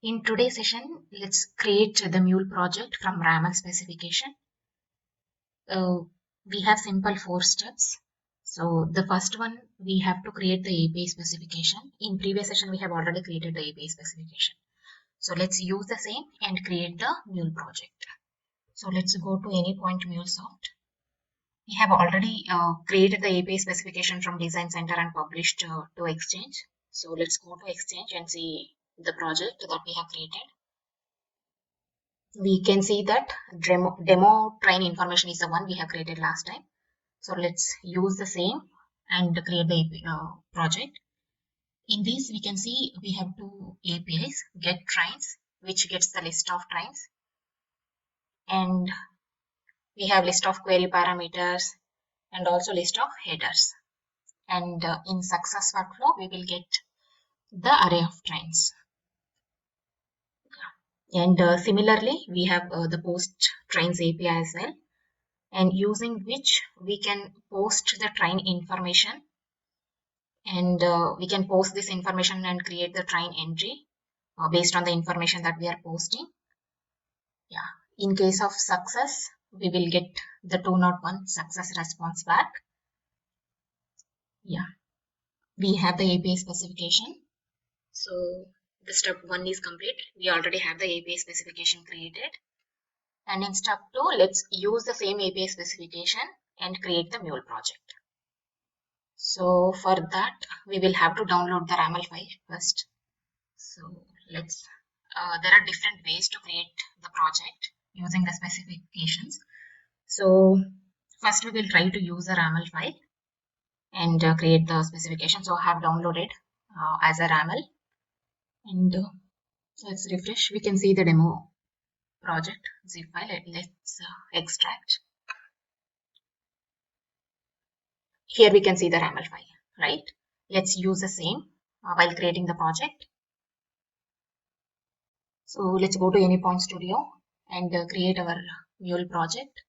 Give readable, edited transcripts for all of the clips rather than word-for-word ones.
In today's session, let's create the Mule project from RAML specification. We have simple 4 steps. So the first one, we have to create the API specification. In previous session, we have already created the API specification. So let's use the same and create the Mule project. So let's go to any point MuleSoft. We have already created the API specification from Design Center and published to Exchange. So let's go to Exchange and see the project that we have created. We can see that demo train information is the one we have created last time. So let's use the same and create the project. In this, we can see we have two APIs, get trains, which gets the list of trains, and we have list of query parameters and also list of headers. And in success workflow, we will get the array of trains. And similarly, we have the post trains API as well, and using which we can post the train information, and we can post this information and create the train entry based on the information that we are posting. Yeah, in case of success, we will get the 201 success response back. Yeah, we have the API specification. So the step 1 is complete. We already have the API specification created. And in step 2, let's use the same API specification and create the Mule project. So for that, we will have to download the RAML file first. So let's, there are different ways to create the project using the specifications. So first we will try to use the RAML file and create the specification. So I have downloaded as a RAML, and let's refresh. We can see the demo project zip file. Let's extract. Here we can see the RAML file, right? Let's use the same while creating the project. So let's go to Anypoint Studio and create our Mule project.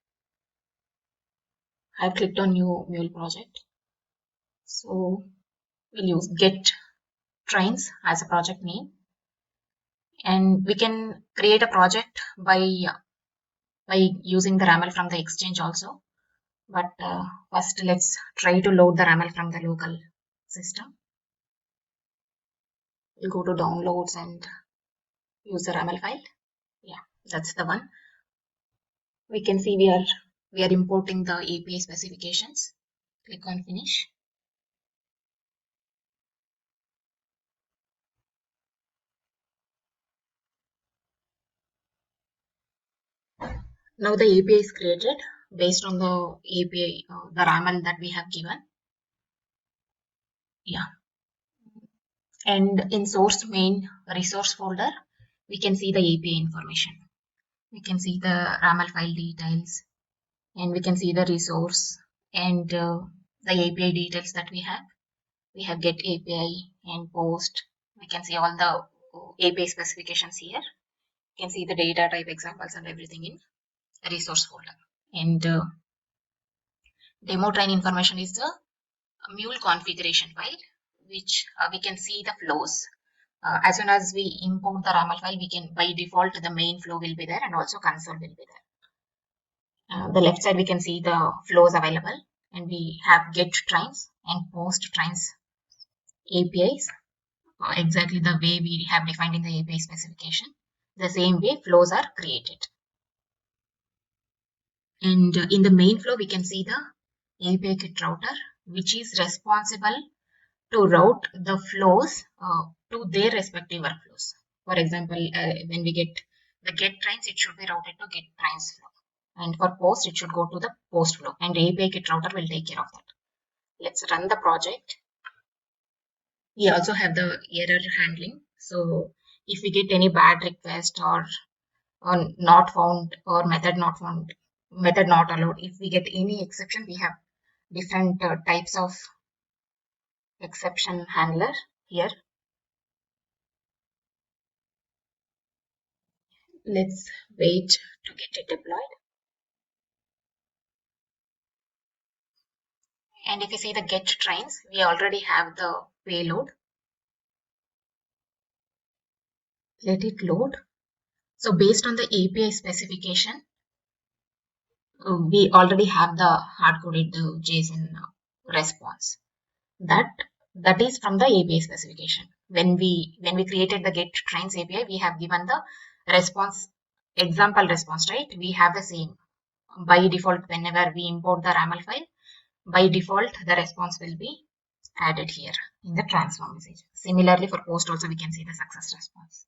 I've clicked on new Mule project. So we'll use get trains as a project name, and we can create a project by using the RAML from the Exchange also. But first, let's try to load the RAML from the local system. We'll go to downloads and use the RAML file. Yeah, that's the one. We can see we are importing the API specifications. Click on finish. Now the API is created based on the API, the RAML that we have given. Yeah. And in source main resource folder, we can see the API information. We can see the RAML file details, and we can see the resource and the API details that we have. We have get API and post. We can see all the API specifications here. You can see the data type examples and everything in the resource folder. And demo train information is the Mule configuration file, which we can see the flows. As soon as we import the RAML file, we can, by default, the main flow will be there and also console will be there. The left side, we can see the flows available, and we have get trains and post trains APIs, exactly the way we have defined in the API specification. The same way flows are created. And in the main flow, we can see the API kit router, which is responsible to route the flows to their respective workflows. For example, when we get the get trains, it should be routed to get trains flow. And for post, it should go to the post flow. And the API kit router will take care of that. Let's run the project. We also have the error handling. So if we get any bad request or not found or method not found, method not allowed, if we get any exception, we have different types of exception handler here. Let's wait to get it deployed. And if you see the get trains, we already have the payload. let it load. So based on the API specification, we already have the hard-coded JSON response. That is from the API specification. When we created the get trains API, we have given the response, example response, right? We have the same. By default, whenever we import the RAML file, by default, the response will be added here in the transform message. Similarly, for post also, we can see the success response.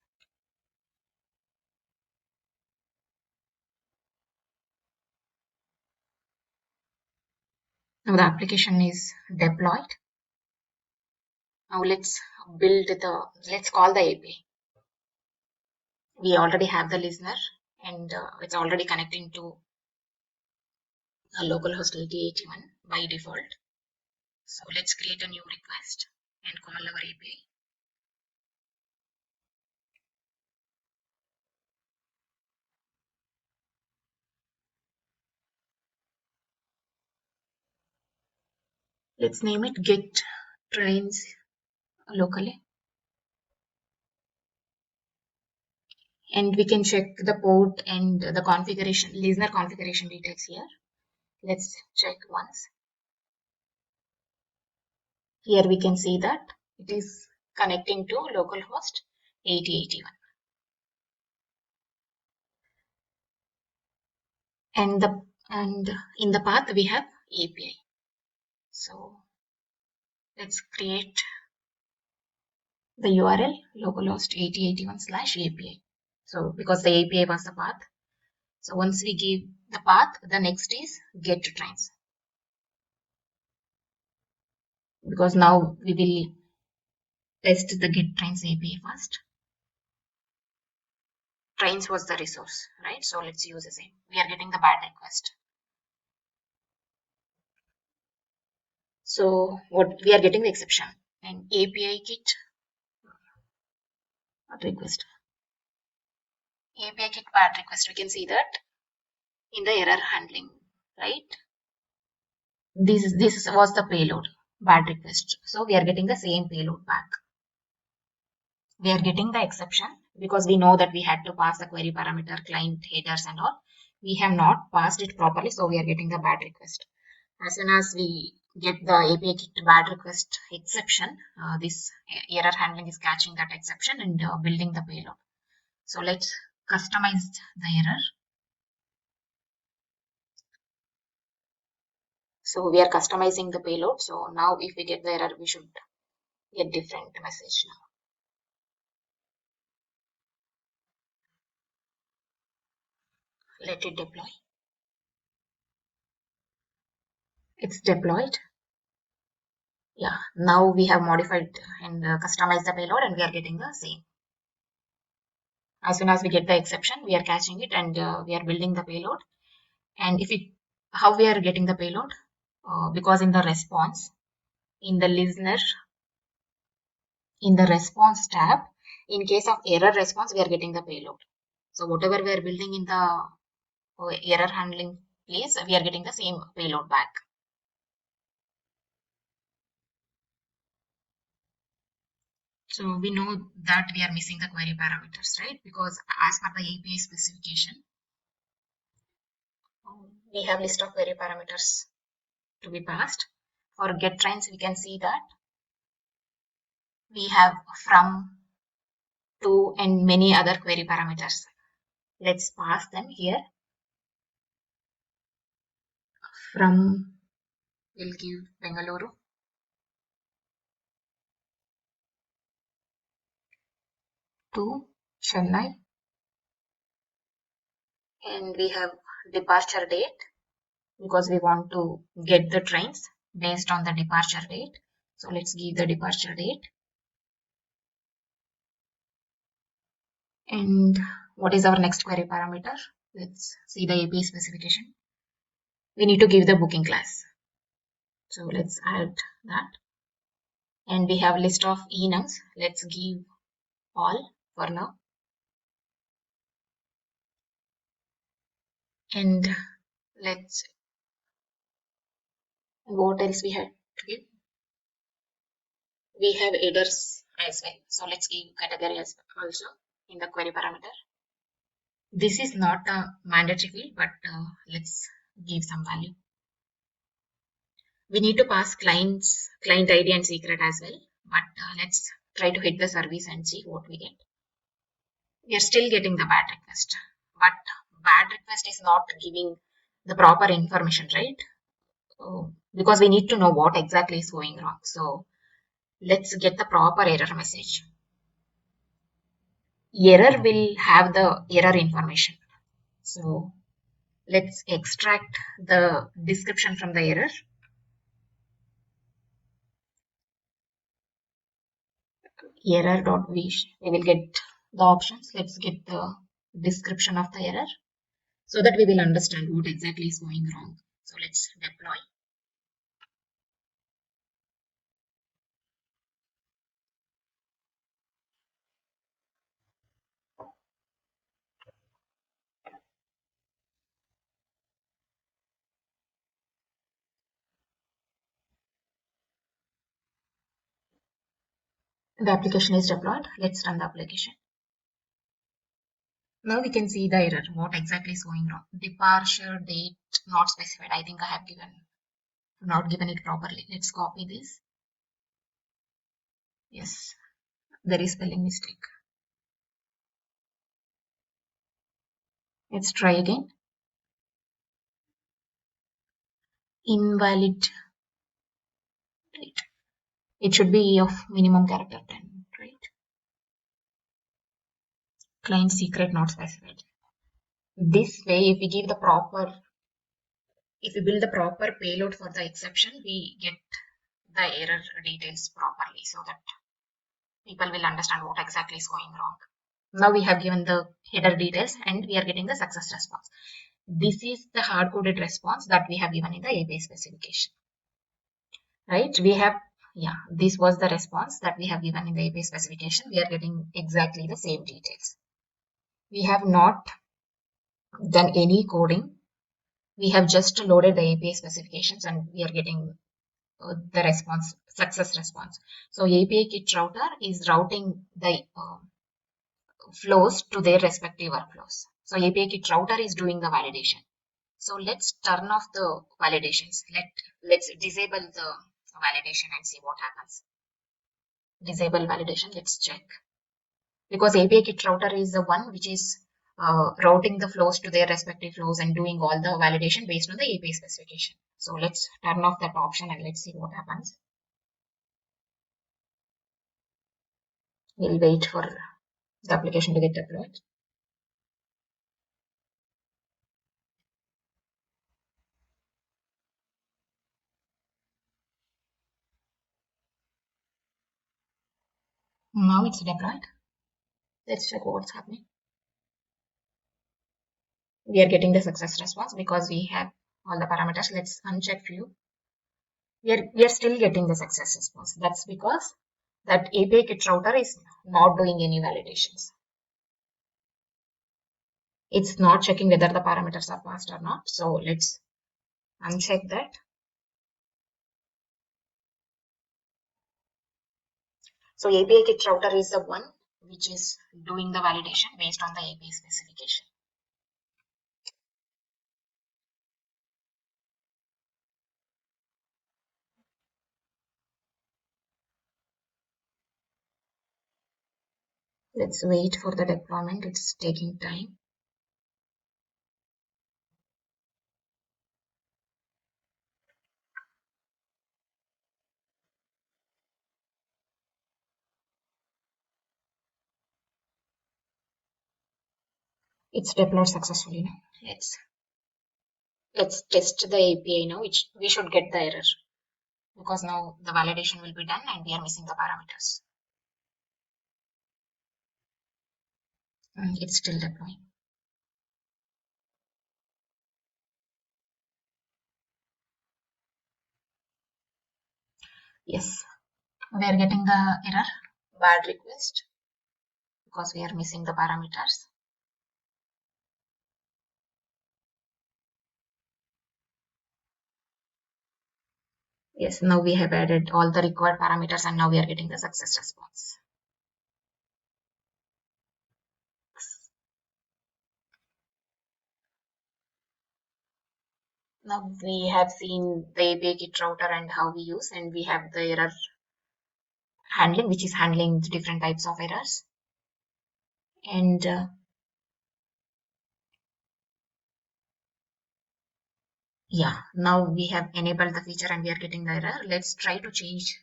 Now the application is deployed. Now let's call the API. We already have the listener and it's already connecting to a localhost 8081 by default. So let's create a new request and call our API. Let's name it get trains locally. And we can check the port and the configuration, listener configuration details here. Let's check once. Here we can see that it is connecting to localhost 8081. And in the path we have API. So let's create the URL localhost 8081/API. So because the API was the path. So once we give the path, the next is get trains. Because now we will test the get trains API first. Trains was the resource, right? So let's use the same. We are getting the bad request. So what we are getting the exception and API kit request. API kit bad request. We can see that in the error handling, right? This was the payload bad request. So we are getting the same payload back. We are getting the exception because we know that we had to pass the query parameter, client headers and all. We have not passed it properly, so we are getting the bad request. As soon as we get the API kit bad request exception, this error handling is catching that exception and building the payload. So let's customize the error. So we are customizing the payload. So now if we get the error, we should get different message now. Let it deploy. It's deployed. Yeah, now we have modified and customized the payload and we are getting the same. As soon as we get the exception, we are catching it and we are building the payload. And how we are getting the payload? Because in the response, in the listener, in the response tab, in case of error response, we are getting the payload. So whatever we are building in the error handling place, we are getting the same payload back. So we know that we are missing the query parameters, right? Because as per the API specification, we have list of query parameters to be passed. For get trains, we can see that we have from, to, and many other query parameters. Let's pass them here. From, we'll give Bengaluru. To Chennai. And we have departure date because we want to get the trains based on the departure date. So let's give the departure date. And what is our next query parameter? Let's see the API specification. We need to give the booking class. So let's add that. And we have list of enums. Let's give all for now. And let's, what else we had to give? We have headers as well. So let's give category as also. in the query parameter. This is not a mandatory field, but let's give some value. We need to pass client ID and secret as well, but let's try to hit the service and see what we get. We are still getting the bad request, but bad request is not giving the proper information, right? Because we need to know what exactly is going wrong. So let's get the proper error message. Error will have the error information. So let's extract the description from the error. Error.we will get the options. Let's get the description of the error so that we will understand what exactly is going wrong. So let's deploy. The application is deployed. Let's run the application. Now we can see the error. What exactly is going wrong? Departure date not specified. I think I have not given it properly. Let's copy this. Yes, there is spelling mistake. Let's try again. Invalid. Right. It should be of minimum character 10, right? Client secret not specified. This way, if we build the proper payload for the exception, we get the error details properly so that people will understand what exactly is going wrong. Now we have given the header details and we are getting the success response. This is the hard-coded response that we have given in the API specification, right? This was the response that we have given in the API specification. We are getting exactly the same details. We have not done any coding. We have just loaded the API specifications and we are getting the response, success response. So API kit router is routing the flows to their respective workflows. So API kit router is doing the validation. So let's turn off the validations. Let's disable the validation and see what happens. Disable validation. Let's check. Because API kit router is the one which is routing the flows to their respective flows and doing all the validation based on the API specification. So let's turn off that option and let's see what happens. We'll wait for the application to get deployed. Now it's deployed. Let's check what's happening. We are getting the success response because we have all the parameters. Let's uncheck few. We are still getting the success response. That's because that API kit router is not doing any validations. It's not checking whether the parameters are passed or not. So let's uncheck that. So API kit router is the one which is doing the validation based on the API specification. Let's wait for the deployment. It's taking time. It's deployed successfully now. Let's test the API now. We should get the error because now the validation will be done and we are missing the parameters. It's still deploying. Yes, we are getting the error, bad request, because we are missing the parameters. Yes, now we have added all the required parameters and now we are getting the success response. Now we have seen the API kit router and how we use, and we have the error handling, which is handling the different types of errors. And yeah, now we have enabled the feature and we are getting the error. Let's try to change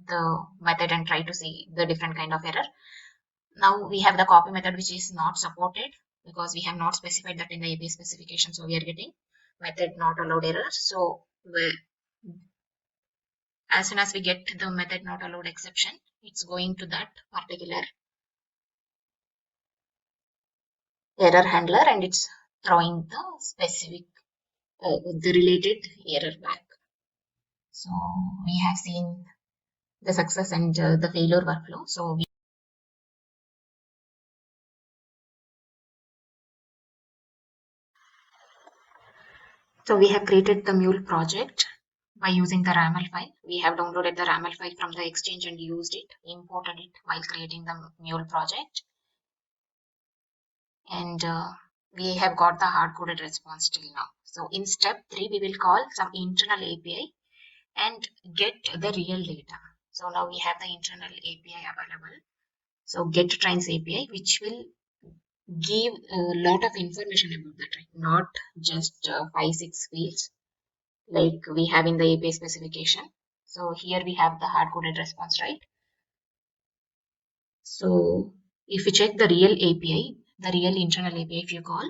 the method and try to see the different kind of error. Now we have the copy method, which is not supported because we have not specified that in the API specification. So we are getting method not allowed error. So as soon as we get the method not allowed exception, it's going to that particular error handler and it's throwing the specific the related error back. So we have seen the success and the failure workflow. So we have created the Mule project by using the RAML file. We have downloaded the RAML file from the exchange and used it, imported it while creating the Mule project. And we have got the hard-coded response till now. So in step 3, we will call some internal API and get the real data. So now we have the internal API available. So get trains API, which will give a lot of information about the train, not just 5-6 fields like we have in the API specification. So here we have the hard-coded response, right? So if you check the real API, the real internal API, if you call,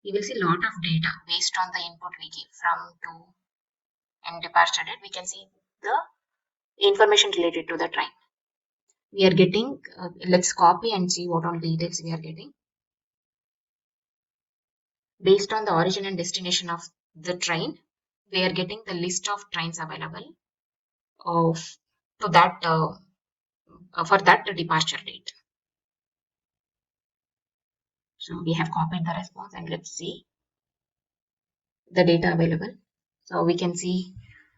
you will see a lot of data based on the input we give from to and departure date. We can see the information related to the train. We are getting, let's copy and see what all details we are getting. Based on the origin and destination of the train, we are getting the list of trains available of to that for that departure date. So we have copied the response and let's see the data available. So we can see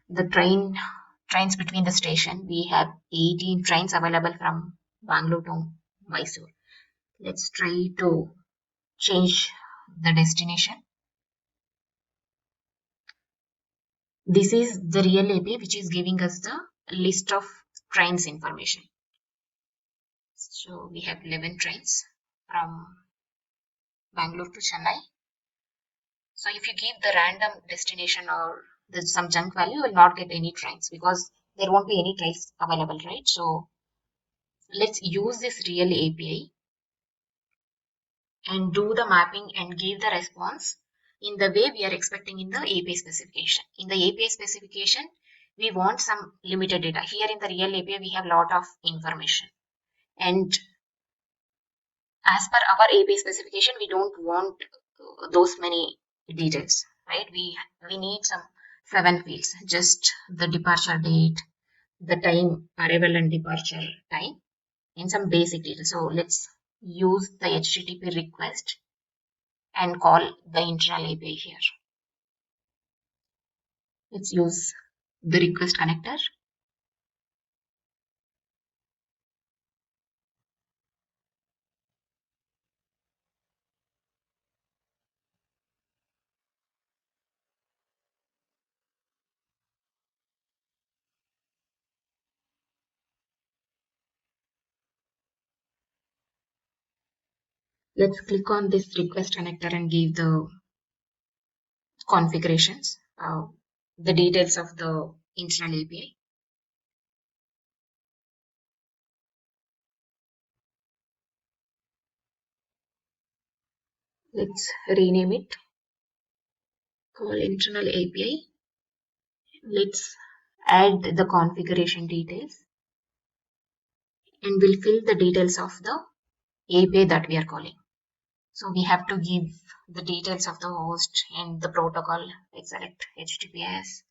the trains between the station. We have 18 trains available from Bangalore to Mysore. Let's try to change the destination. This is the real API which is giving us the list of trains information. So we have 11 trains from Bangalore to Chennai. So if you give the random destination or some junk value, you will not get any trains because there won't be any trains available, right? So let's use this real API and do the mapping and give the response in the way we are expecting in the API specification. In the API specification, we want some limited data. Here in the real API, we have a lot of information. And as per our API specification, we don't want those many details, right? We need some 7 fields, just the departure date, the time, arrival and departure time, and some basic details. So let's use the HTTP request and call the internal API here. Let's use the request connector. Let's click on this request connector and give the configurations, the details of the internal API. Let's rename it, call internal API. Let's add the configuration details and we'll fill the details of the API that we are calling. So we have to give the details of the host and the protocol, like select HTTPS,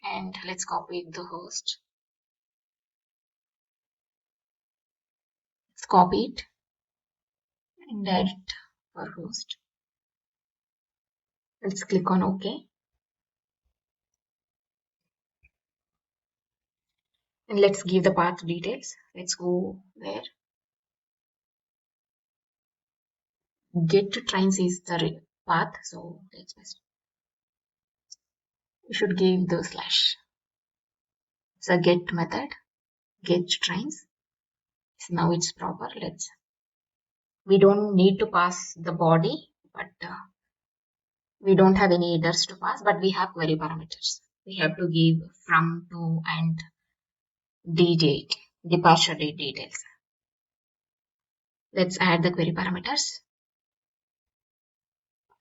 and let's copy the host. Let's copy it and add it for host. Let's click on OK. And let's give the path details. Let's go there. Get to trains is the path. So let's We should give the slash. It's a get method, get strings. So now it's proper. We don't need to pass the body, but we don't have any headers to pass, but we have query parameters. We have to give from, to, and date, departure date details. Let's add the query parameters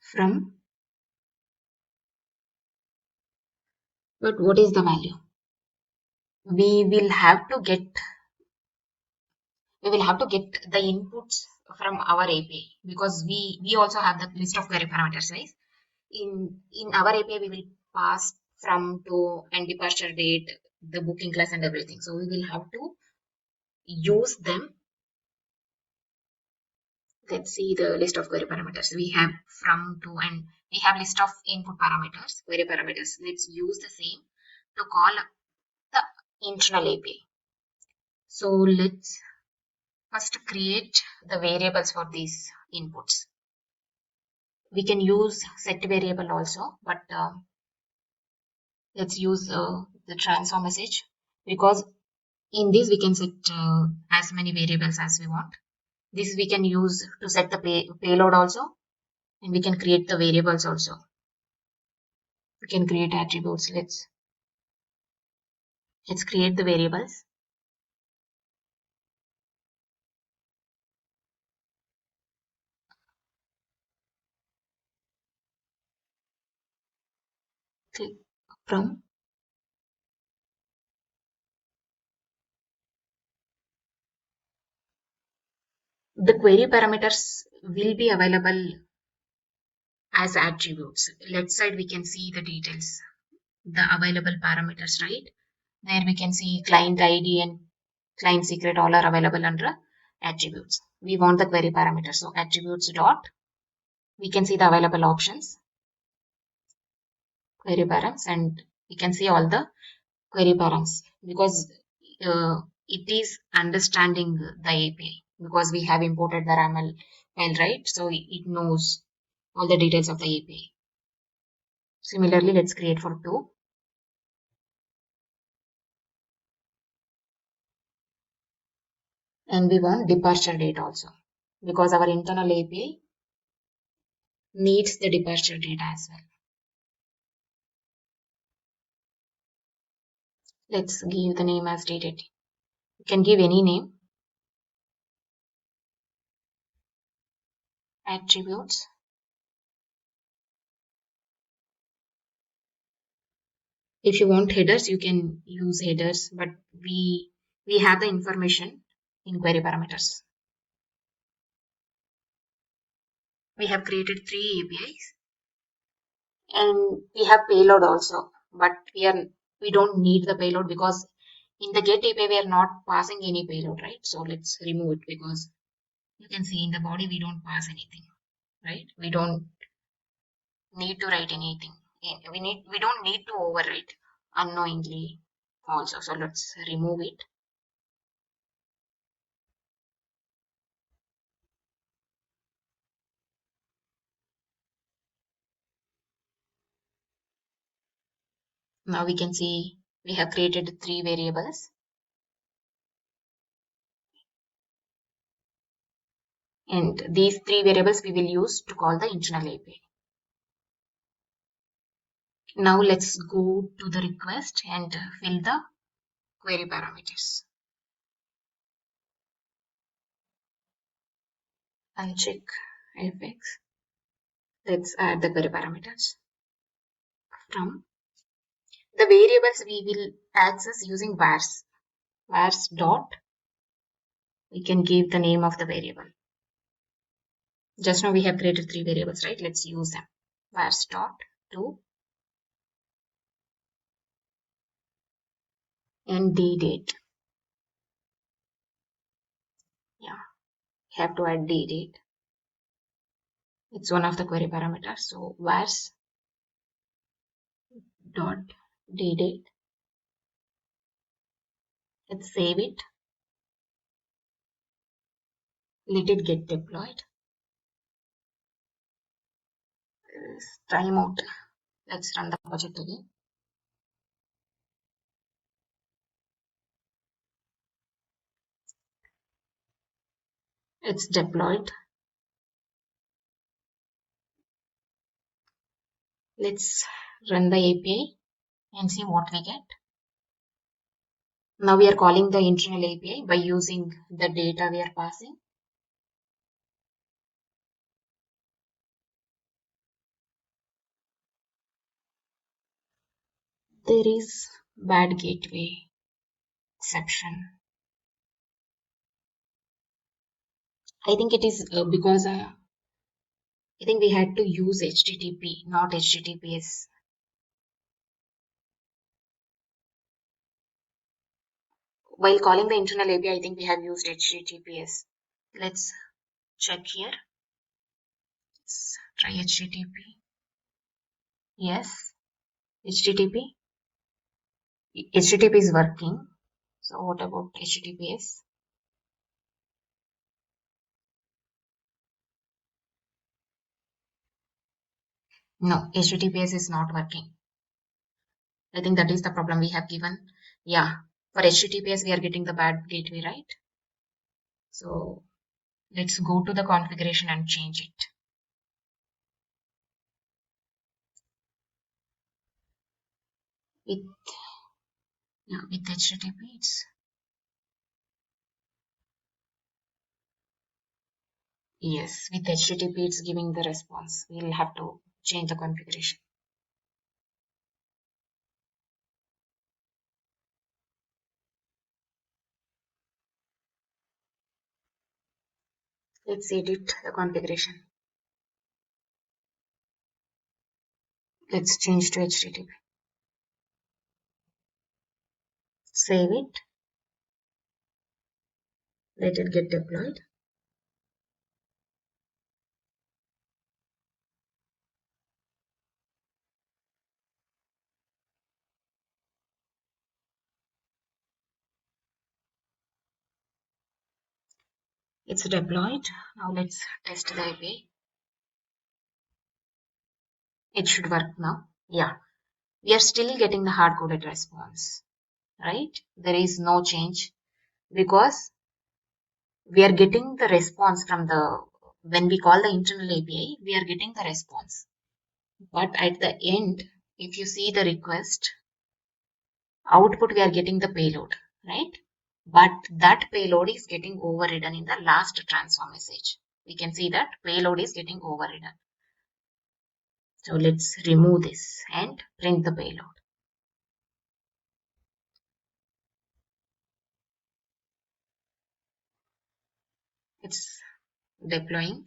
from. But what is the value? We will have to get the inputs from our API, because we also have the list of query parameters, right? In our API we will pass from, to, and departure date, the booking class and everything. So we will have to use them. Let's see the list of query parameters. We have from, to, and we have list of input parameters, query parameters. Let's use the same to call the internal API. So let's first create the variables for these inputs. We can use set variable also, but let's use the transform message, because in this we can set as many variables as we want. This we can use to set the payload also, and we can create the variables also. We can create attributes. Let's create the variables. Click from. The query parameters will be available as attributes. Left side we can see the details, the available parameters, right? There we can see client ID and client secret all are available under attributes. We want the query parameters, so attributes dot, we can see the available options, query params, and we can see all the query params, because it is understanding the API, because we have imported the RAML file, right? So it knows all the details of the API. Similarly, let's create for 2. And we want departure date also, because our internal API needs the departure date as well. Let's give the name as dated. You can give any name. Attributes. If you want headers, you can use headers, but we have the information in query parameters. We have created 3 APIs, and we have payload also, but we don't need the payload, because in the get API we are not passing any payload, right? So let's remove it, because you can see in the body we don't pass anything, right? We don't need to write anything. We don't need to overwrite unknowingly also. So let's remove it. Now we can see we have created 3 variables, and these 3 variables we will use to call the internal API. Now let's go to the request and fill the query parameters. Uncheck fx. Let's add the query parameters. From the variables we will access using vars. Vars dot. We can give the name of the variable. Just now we have created 3 variables, right? Let's use them. Vars dot to and date. Yeah, have to add date. It's one of the query parameters. So vars dot date. Let's save it. Let it get deployed. Time out. Let's run the project again. It's deployed. Let's run the API and see what we get. Now we are calling the internal API by using the data we are passing. There is bad gateway exception. I think it is because I think we had to use HTTP, not HTTPS. While calling the internal API, I think we have used HTTPS. Let's check here. Let's try HTTP. Yes, HTTP. HTTP is working. So what about HTTPS? No, HTTPS is not working. I think that is the problem we have given. Yeah, for HTTPS we are getting the bad gateway, right? So let's go to the configuration and change it. With HTTP, yes, with HTTP it's giving the response. We'll have to change the configuration. Let's edit the configuration. Let's change to HTTP. Save it. Let it get deployed. It's deployed. Now let's test the API. It should work now. Yeah, we are still getting the hard-coded response, right? There is no change because we are getting the response from when we call the internal API, we are getting the response. But at the end, if you see the request, output we are getting the payload, right? But that payload is getting overridden in the last transfer message. We can see that payload is getting overridden. So let's remove this and print the payload. It's deploying.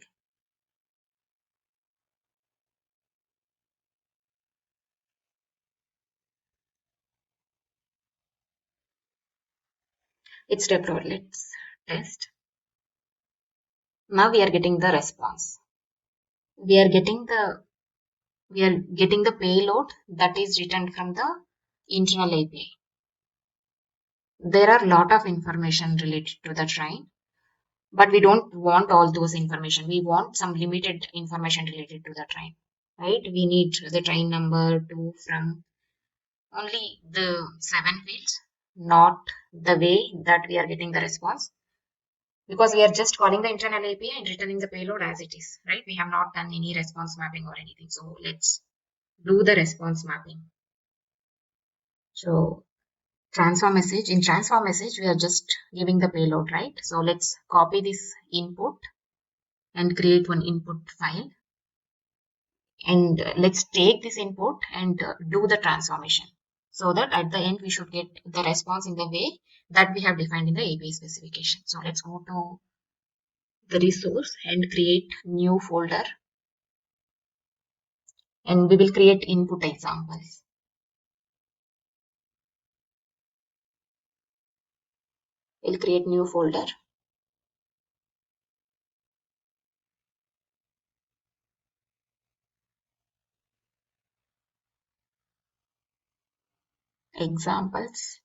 It's deployed. Let's test. Now we are getting the response. We are getting the payload that is returned from the internal API. There are a lot of information related to the train, but we don't want all those information. We want some limited information related to the train, right? We need the train number to from only the 7 fields, not the way that we are getting the response, because we are just calling the internal API and returning the payload as it is, right? We have not done any response mapping or anything. So let's do the response mapping. So transfer message, in transfer message, we are just giving the payload, right? So let's copy this input and create one input file. And let's take this input and do the transformation so that at the end we should get the response in the way that we have defined in the API specification. So let's go to the resource and create new folder, and we will create input examples. We'll create new folder. Examples.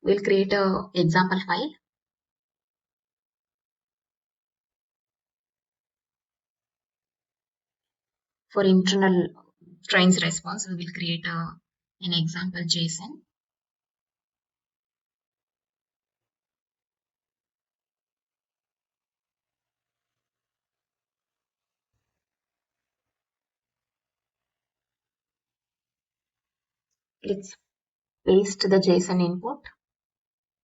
We'll create a example file. For internal trains response, we will create a in example JSON. Let's paste the JSON input.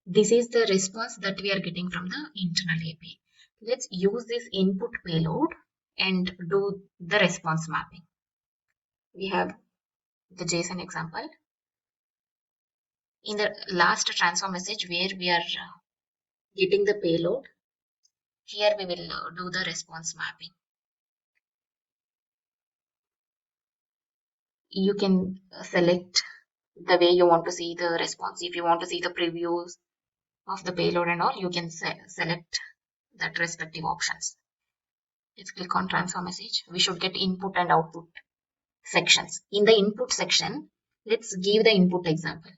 This is the response that we are getting from the internal API. Let's use this input payload and do the response mapping. We have the JSON example. In the last transform message where we are getting the payload, here we will do the response mapping. You can select the way you want to see the response. If you want to see the previews of the payload and all, you can select that respective options. Let's click on transform message. We should get input and output sections. In the input section, let's give the input example.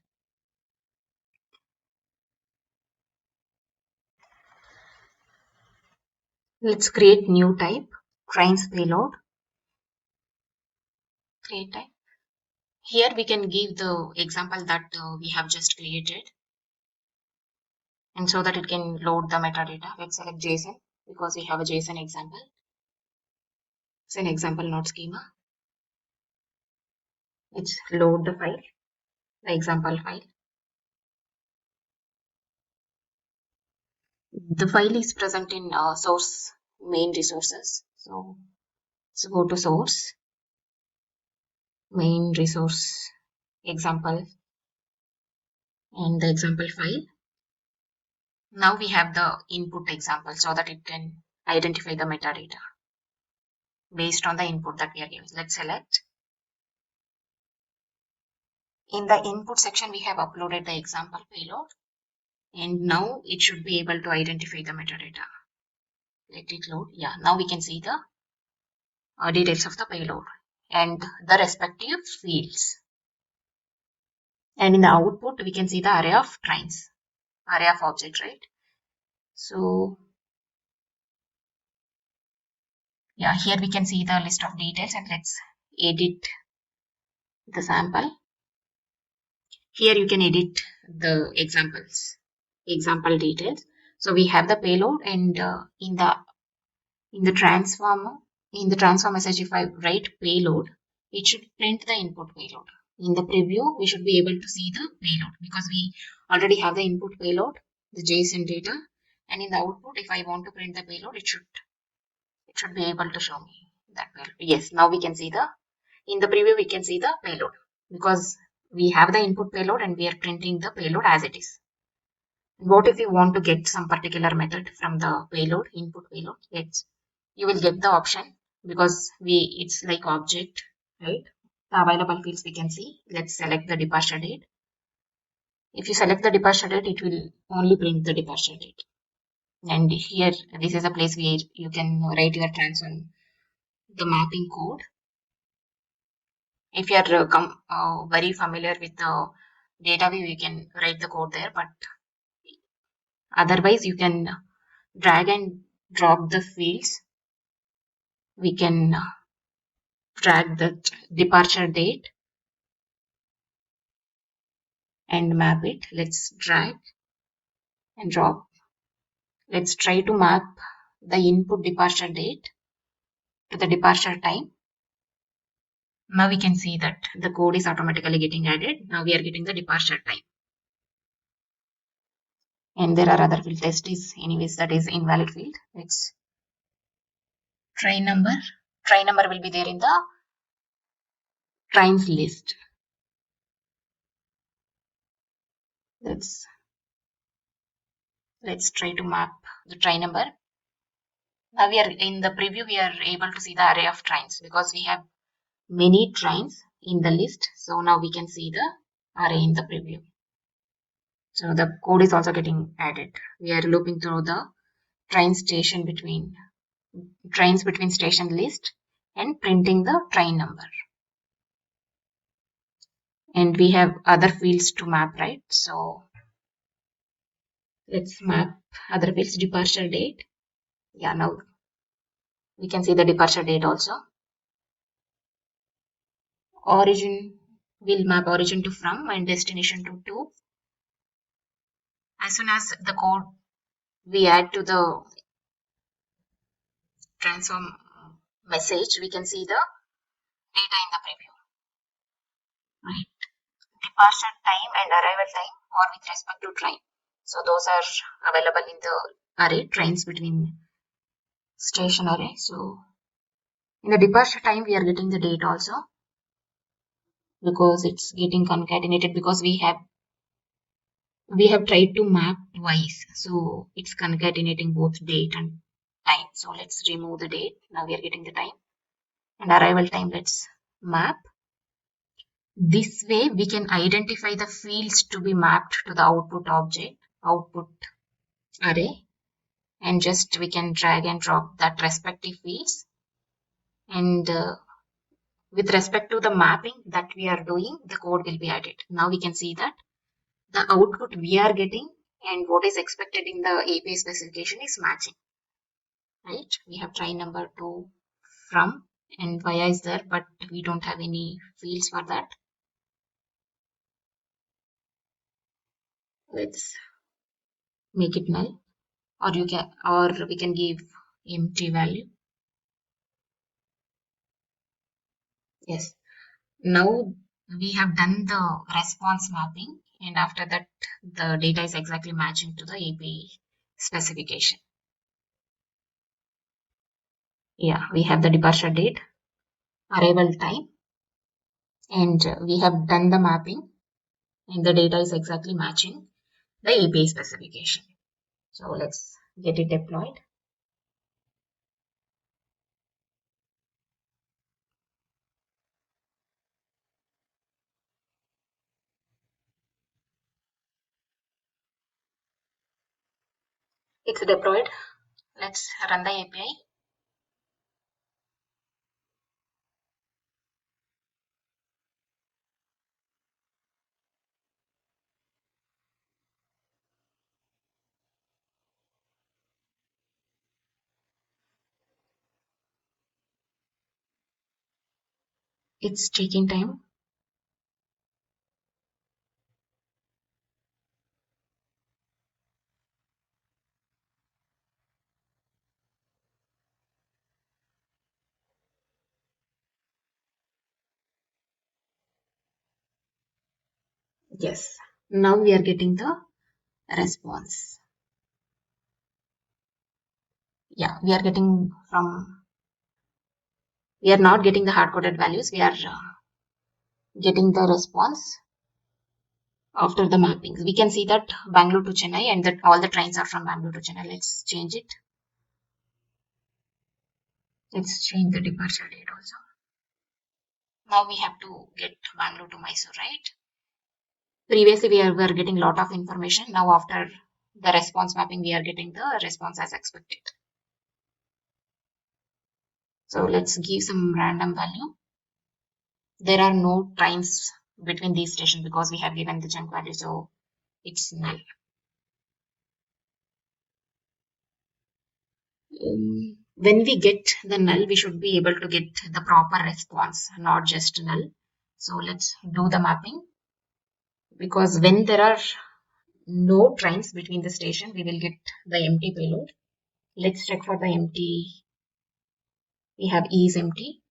Let's create new type, trains payload. Create type. Here we can give the example that we have just created, and so that it can load the metadata. Let's select JSON because we have a JSON example. It's an example, not schema. Let's load the file, the example file. The file is present in source main resources. So let's go to source, main resource, example, and the example file. Now we have the input example so that it can identify the metadata based on the input that we are giving. Let's select. In the input section, we have uploaded the example payload, and now it should be able to identify the metadata. Let it load. Yeah, now we can see the details of the payload and the respective fields. And in the output, we can see the array of trains, array of objects, right? So yeah, here we can see the list of details, and let's edit the sample. Here you can edit the example details. So we have the payload, and in the transform message, if I write payload, it should print the input payload. In the preview, we should be able to see the payload because we already have the input payload, the JSON data, and in the output, if I want to print the payload, it should be able to show me that payload. Yes, now we can see in the preview we can see the payload because we have the input payload and we are printing the payload as it is. What if you want to get some particular method from the payload, input payload? You will get the option because it's like object, right? The available fields we can see. Let's select the departure date. If you select the departure date, it will only print the departure date. And here, this is a place where you can write your transform, the mapping code. If you are very familiar with the data view, you can write the code there, but otherwise you can drag and drop the fields. We can drag the departure date and map it. Let's drag and drop. Let's try to map the input departure date to the departure time. Now we can see that the code is automatically getting added. Now we are getting the departure time. And there are other field. Test is anyways, that is invalid field. It's train number. Train number will be there in the trains list. Let's try to map the train number. Now we are in the preview, we are able to see the array of trains because we have many trains in the list. So now we can see the array in the preview. So the code is also getting added. We are looping through the trains between station list and printing the train number. And we have other fields to map, right? So let's map other fields. Departure date. Yeah, now we can see the departure date also. Origin We'll map origin to from and destination to. As soon as the code we add to the transform message, we can see the data in the preview. Right. Departure time and arrival time or with respect to train. So those are available in the array, trains between station array. So in the departure time, we are getting the date also because it's getting concatenated because we have tried to map twice. So it's concatenating both date and time. So let's remove the date. Now we are getting the time and arrival time. Let's map. This way we can identify the fields to be mapped to the output array, and just we can drag and drop that respective fields. And with respect to the mapping that we are doing, the code will be added. Now we can see that the output we are getting and what is expected in the API specification is matching. Right? We have try number 2 from and via is there, but we don't have any fields for that. Let's make it null, or we can give empty value. Yes. Now we have done the response mapping, and after that the data is exactly matching to the API specification. Yeah, we have the departure date, arrival time, and we have done the mapping, and the data is exactly matching the API specification. So let's get it deployed. It's deployed. Let's run the API. It's taking time. Yes. Now we are getting the response. Yeah, we are not getting the hard-coded values. We are getting the response after the mappings. We can see that Bangalore to Chennai and that all the trains are from Bangalore to Chennai. Let's change it. Let's change the departure date also. Now we have to get Bangalore to Mysore, right? Previously we were getting a lot of information. Now after the response mapping, we are getting the response as expected. So let's give some random value. There are no trains between these stations because we have given the chunk value, so it's null. When we get the null, we should be able to get the proper response, not just null. So let's do the mapping, because when there are no trains between the station, we will get the empty payload. Let's check for the empty. We have is empty.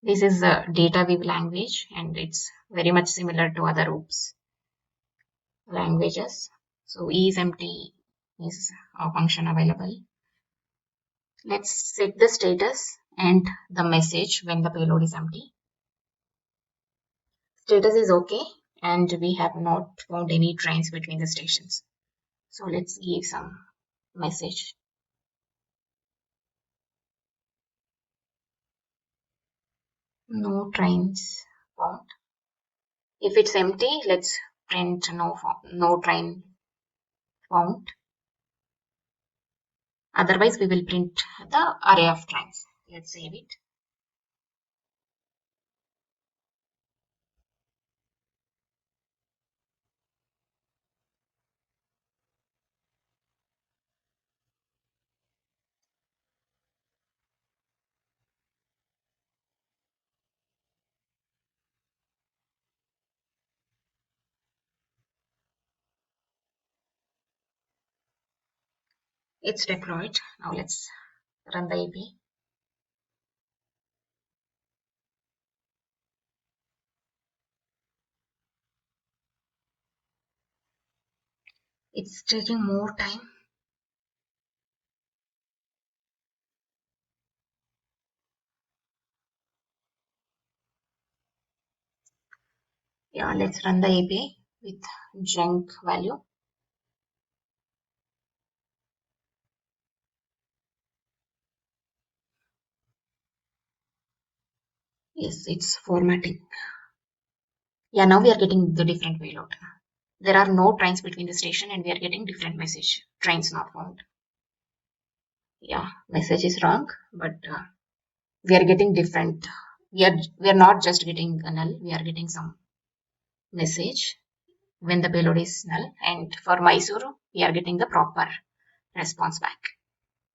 This is the data weave language, and it's very much similar to other OOPS languages. So is empty is a function available. Let's set the status and the message when the payload is empty. Status is okay, and we have not found any trains between the stations. So let's give some message. No trains found. If it's empty, let's print no train found. Otherwise, we will print the array of trains. Let's save it. It's deployed. Now let's run the API. It's taking more time. Yeah, let's run the API with junk value. Yes, it's formatting. Yeah, now we are getting the different payload. There are no trains between the station and we are getting different message. Trains not found. Yeah, message is wrong, but we are getting different. We are not just getting a null. We are getting some message when the payload is null. And for Mysuru, we are getting the proper response back.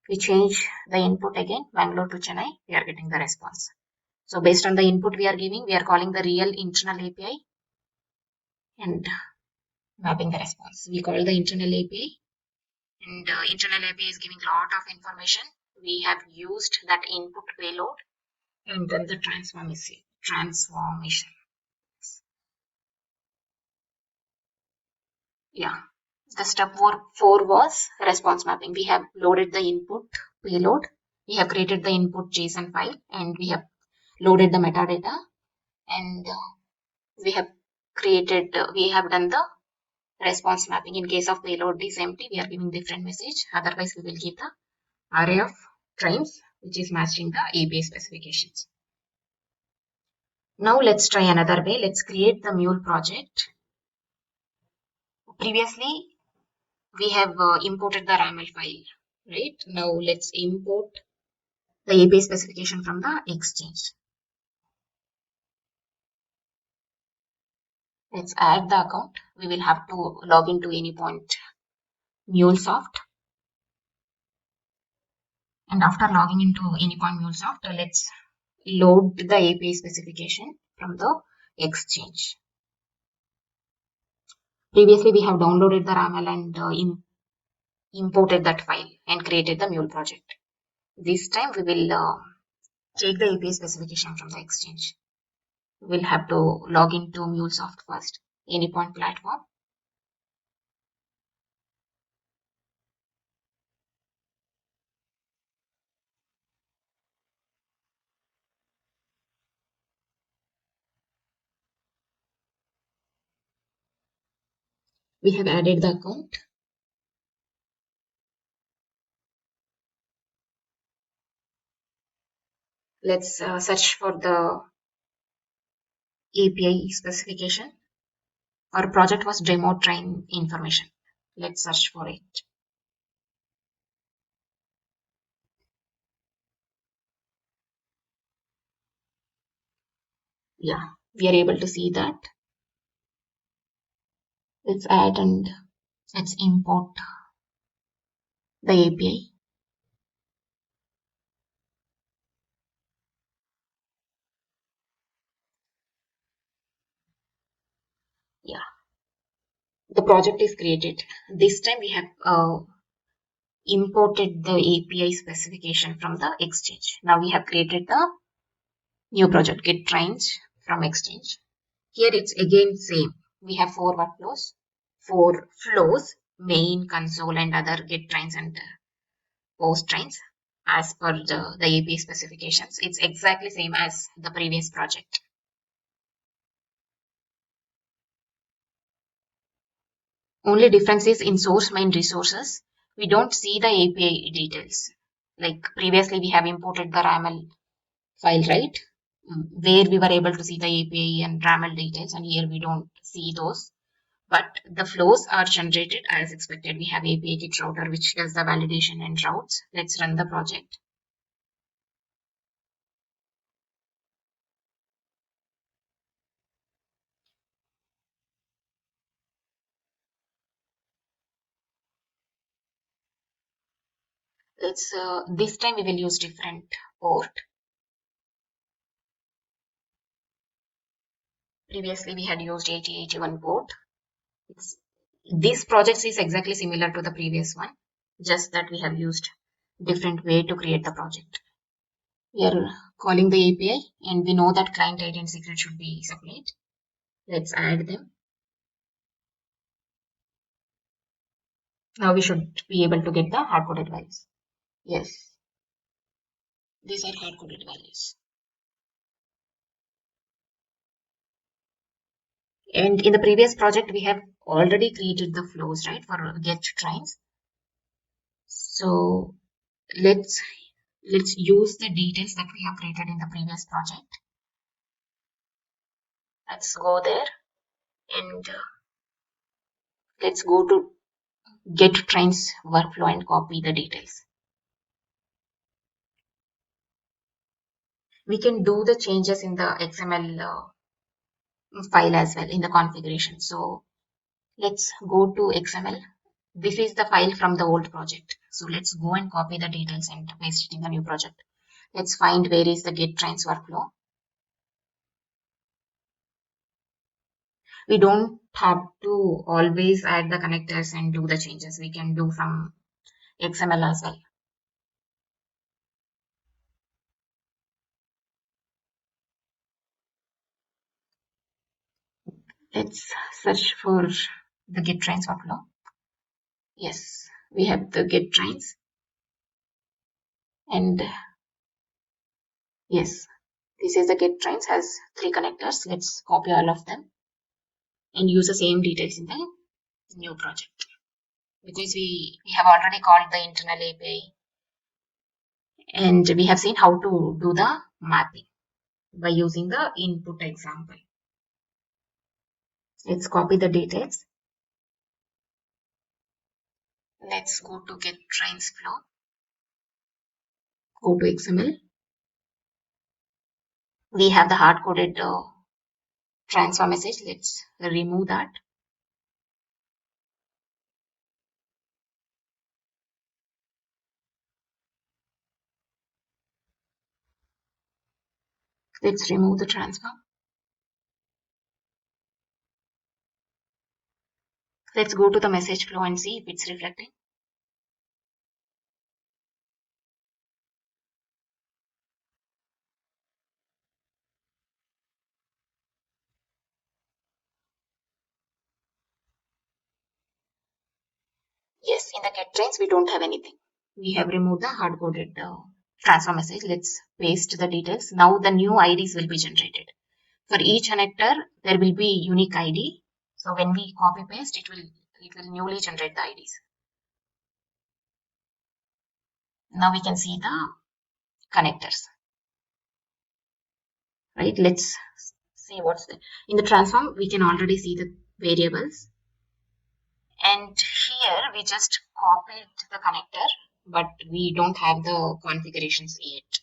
We change the input again, Bangalore to Chennai, we are getting the response. So based on the input we are giving, we are calling the real internal API and mapping the response. We call the internal API, and internal API is giving a lot of information. We have used that input payload and then the transformation. Yeah. The step four was response mapping. We have loaded the input payload. We have created the input JSON file and we have loaded the metadata and we have done the response mapping. In case of payload is empty, we are giving different message. Otherwise, we will give the array of trains which is matching the API specifications. Now let's try another way. Let's create the Mule project. Previously, we have imported the RAML file, right? Now let's import the API specification from the exchange. Let's add the account. We will have to log into any point MuleSoft. And after logging into Anypoint MuleSoft, let's load the API specification from the exchange. Previously, we have downloaded the RAML and imported that file and created the Mule project. This time, we will take the API specification from the exchange. We'll have to log into MuleSoft first, Anypoint platform. We have added the account. Let's search for the API specification. Our project was demo train information. Let's search for it. Yeah, we are able to see that. Let's add and let's import the API. Yeah, the project is created. This time we have imported the API specification from the exchange. Now we have created the new project, get trains from exchange. Here it's again same. We have four workflows, four flows, main, console, and other get trains and post trains as per the API specifications. It's exactly same as the previous project. Only difference is in source main resources. We don't see the API details. Like previously we have imported the RAML file, right? Where we were able to see the API and RAML details, and here we don't see those. But the flows are generated as expected. We have API Git router which does the validation and routes. Let's run the project. Let's this time we will use different port. Previously we had used 8081 port. This project is exactly similar to the previous one. just that we have used different way to create the project. We are calling the API and we know that client ID and secret should be separate. Let's add them. Now we should be able to get the hard-coded values. Yes, these are hard-coded values. And in the previous project, we have already created the flows, right, for get trains. So let's use the details that we have created in the previous project. Let's go there and let's go to get trains workflow and copy the details. We can do the changes in the XML file as well in the configuration. So let's go to XML. This is the file from the old project. So let's go and copy the details and paste it in the new project. Let's find where is the get trains workflow. We don't have to always add the connectors and do the changes. We can do from XML as well. Let's search for the get trains workflow. Yes, we have the get trains. And yes, this is the get trains, has 3 connectors. Let's copy all of them and use the same details in the new project. Because we have already called the internal API and we have seen how to do the mapping by using the input example. Let's copy the details. Let's go to get trains flow. Go to XML. We have the hard-coded transfer message. Let's remove that. Let's remove the transfer. Let's go to the message flow and see if it's reflecting. Yes, in the get trains, we don't have anything. We have removed the hard-coded transfer message. Let's paste the details. Now the new IDs will be generated. For each connector, there will be unique ID. So when we copy paste, it will newly generate the IDs. Now we can see the connectors. Right? Let's see what's there. In the transform, we can already see the variables. And here we just copied the connector, but we don't have the configurations yet.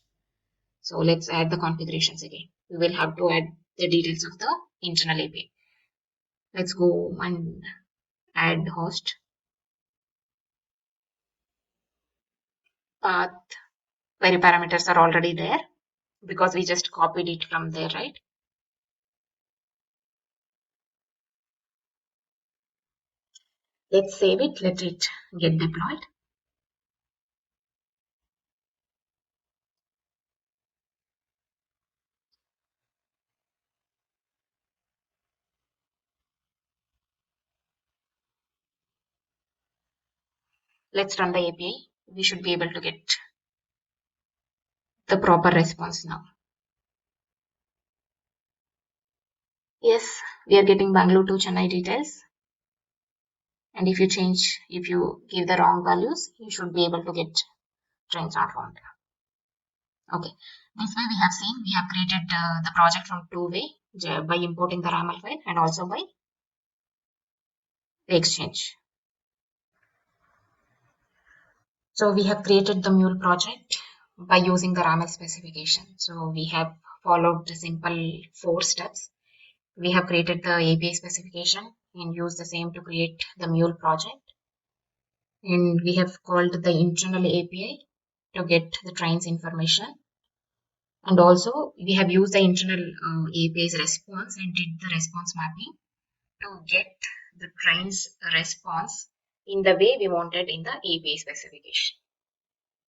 So let's add the configurations again. We will have to add the details of the internal API. Let's go and add host, path, query parameters are already there because we just copied it from there, right? Let's save it, let it get deployed. Let's run the API. We should be able to get the proper response now. Yes, we are getting Bangalore to Chennai details. And if you give the wrong values, you should be able to get trains not found. Okay, this way we have seen we have created the project from 2 ways, by importing the RAML file and also by the exchange. So we have created the Mule project by using the RAML specification. So we have followed the simple 4 steps. We have created the API specification and used the same to create the Mule project. And we have called the internal API to get the trains information. And also we have used the internal API's response and did the response mapping to get the trains response in the way we wanted in the API specification.